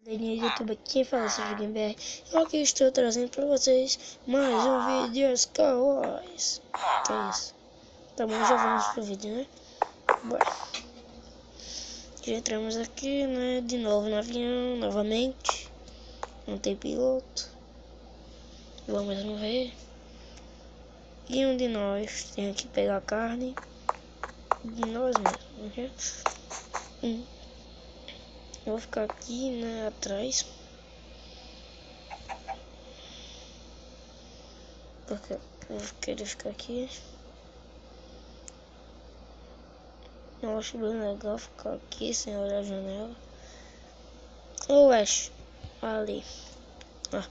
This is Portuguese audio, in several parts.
Galerinha do YouTube, quem fala é o GameBR. Eu aqui estou trazendo para vocês mais um vídeo de Star Wars. Que é isso? Tá bom, já vamos pro vídeo, né? Bora. Já entramos aqui, né? De novo no avião, novamente. Não tem piloto. Vamos ver. E um de nós tem que pegar a carne de nós mesmos, né? Eu vou ficar aqui, né? Atrás. Porque eu vou querer ficar aqui. Eu acho bem legal ficar aqui sem olhar a janela. Ô Ash, ali. Ah,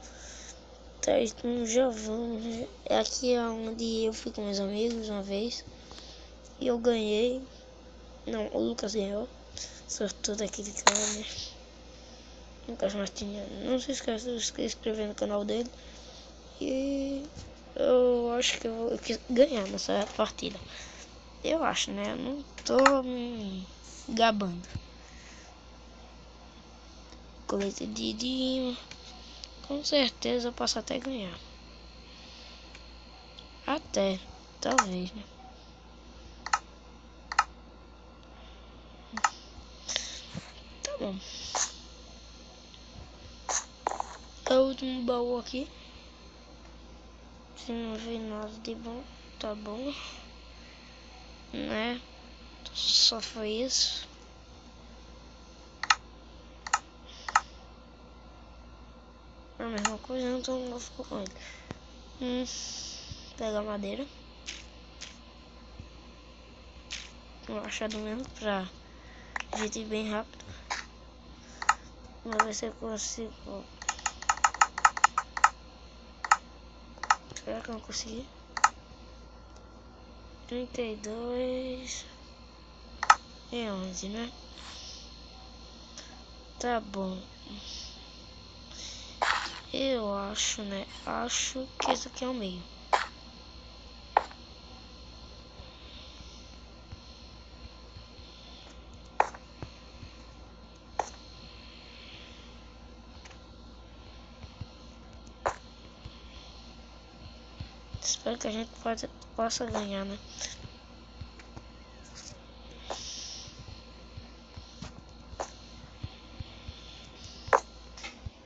tá, então já vamos. É aqui onde eu fui com meus amigos uma vez. E eu ganhei. Não, o Lucas ganhou. Sortudo daqui de cara, né? Lucas Martins. Não se esqueça de se inscrever no canal dele. E eu acho que eu vou ganhar nessa partida. Eu acho, né? Eu não tô me gabando. Colete de Dima. Com certeza eu posso até ganhar. Até, talvez, né? Tá bom. É o último baú aqui. Se não vê nada de bom, tá bom. Né? Só foi isso. A mesma coisa, então eu vou ficar com ele. Pegar madeira. Um machado mesmo pra gente ir bem rápido. Vamos ver se eu consigo. Será que eu não consegui? 32 e 11, né? Tá bom. Eu acho, né? Acho que esse aqui é o meio. Espero que a gente possa ganhar, né?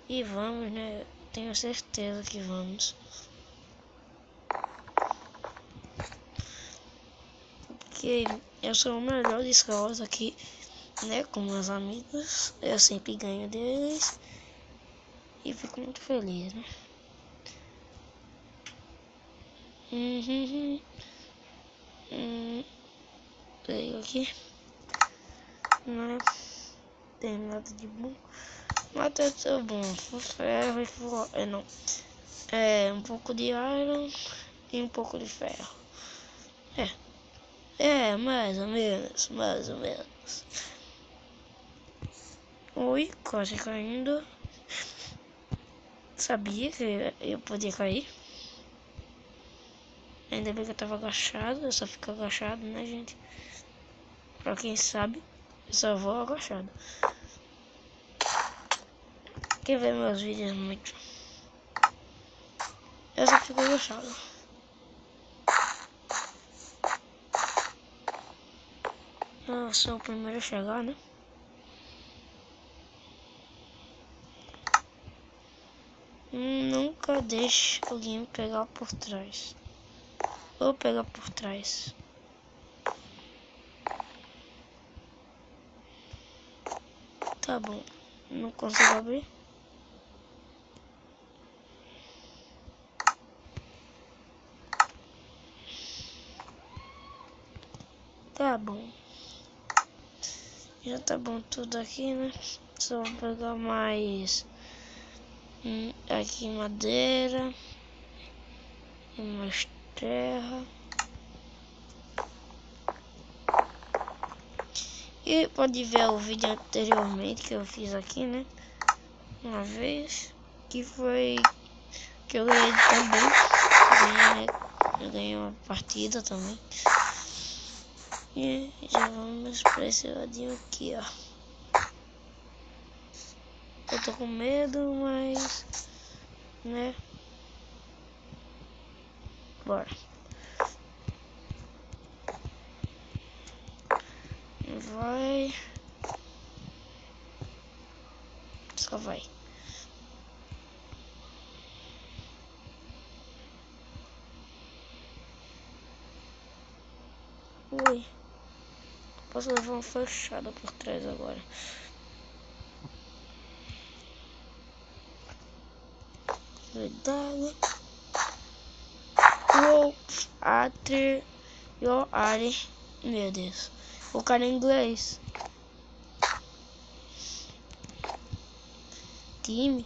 E vamos, né? Tenho certeza que vamos. Porque eu sou o melhor de escolas aqui, né? Com meus amigos. Eu sempre ganho deles. E fico muito feliz, né? Pego aqui. Não tem nada de bom. Mas tá tudo bom. Ferro e não. É um pouco de iron e um pouco de ferro. Mais ou menos, mais ou menos. Oi, quase caindo. Sabia que eu podia cair. Ainda bem que eu tava agachado. Eu só fico agachado, né, gente? Pra quem sabe, eu só vou agachado. Quem vê meus vídeos muito, eu só fico agachado. Eu sou o primeiro a chegar, né? Nunca deixe alguém me pegar por trás. Ou pegar por trás. Tá bom. Não consigo abrir. Tá bom. Já tá bom tudo aqui, né? Só vou pegar mais aqui madeira e mais terra. E pode ver o vídeo anteriormente que eu fiz aqui, né? Uma vez que foi que eu ganhei também. Eu ganhei uma partida também. E já vamos para esse ladinho aqui, ó. Eu tô com medo, mas... né? Bora. Vai. Só vai. Ui. Posso levar uma flechada por trás agora. Cuidado. After your eye. Meu Deus. O cara em inglês. Time.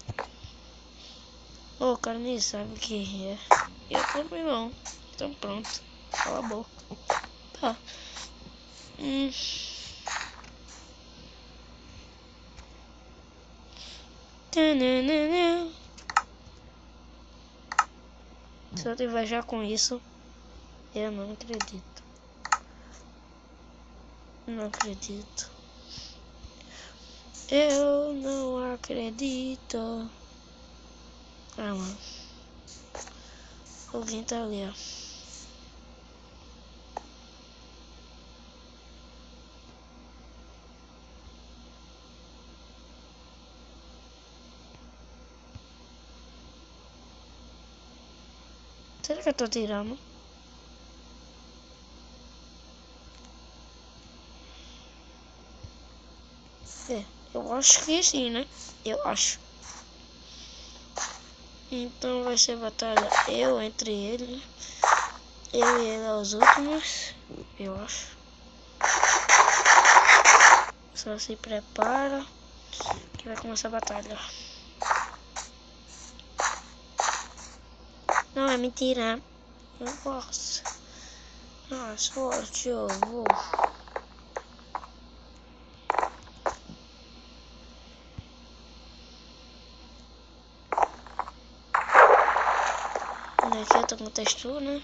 O cara nem sabe o que é. Eu também não. Então pronto. Cala a boca. Tá. Se eu tiver já com isso, eu não acredito. Não acredito. Eu não acredito. Ah, mano. Alguém tá ali, ó. Será que eu tô tirando? É, eu acho que sim, né? Eu acho. Então vai ser batalha eu entre ele. Eu e ele aos últimos. Eu acho. Só se prepara que vai começar a batalha. Não, é mentira. Eu posso. Ah, sorte, eu vou. Aqui eu tô com textura, né?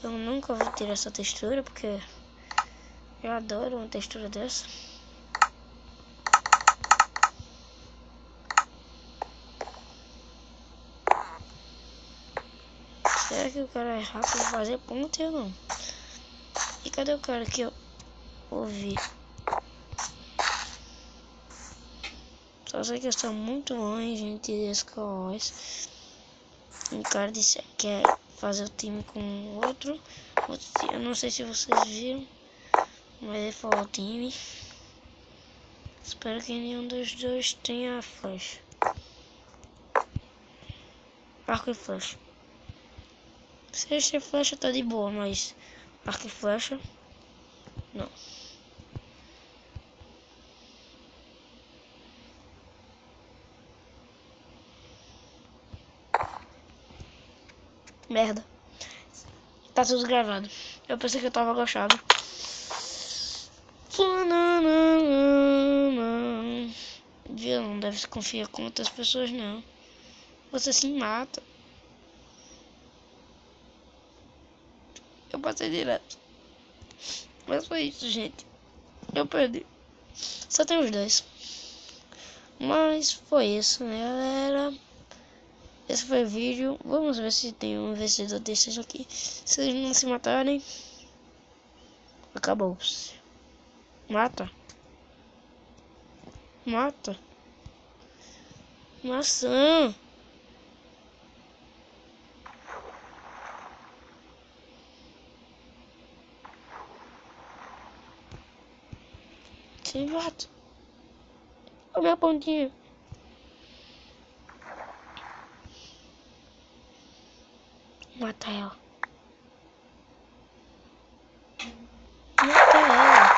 Eu nunca vou tirar essa textura porque eu adoro uma textura dessa. Será que o cara é rápido de fazer ponto ou não? E cadê o cara que eu ouvi? Só sei que eu estou muito longe desse cois. Um cara disse que quer fazer o time com outro. Eu não sei se vocês viram, mas ele falou o time. Espero que nenhum dos dois tenha flecha. Arco e flecha. Se eles têm flecha tá de boa, mas arco e flecha não. Merda. Tá tudo gravado. Eu pensei que eu tava agachado. Viu? Não deve se confiar com outras pessoas, não. Você se mata. Eu passei direto. Mas foi isso, gente. Eu perdi. Só tem os dois. Mas foi isso, né, galera? Esse foi o vídeo. Vamos ver se tem um vencedor desses aqui. Se eles não se matarem, acabou-se. Mata. Mata. Maçã. Se mata. Olha a minha pontinha. Mata ela. Mata ela.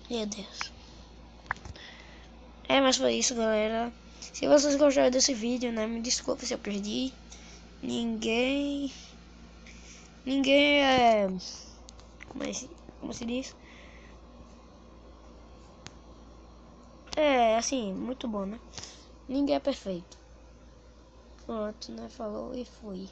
Meu Deus. Mas foi isso, galera. Se vocês gostaram desse vídeo, né, me desculpe se eu perdi. Ninguém é... Como se diz? É, assim, muito bom, né? Ninguém é perfeito. Pronto, né? Falou e fui.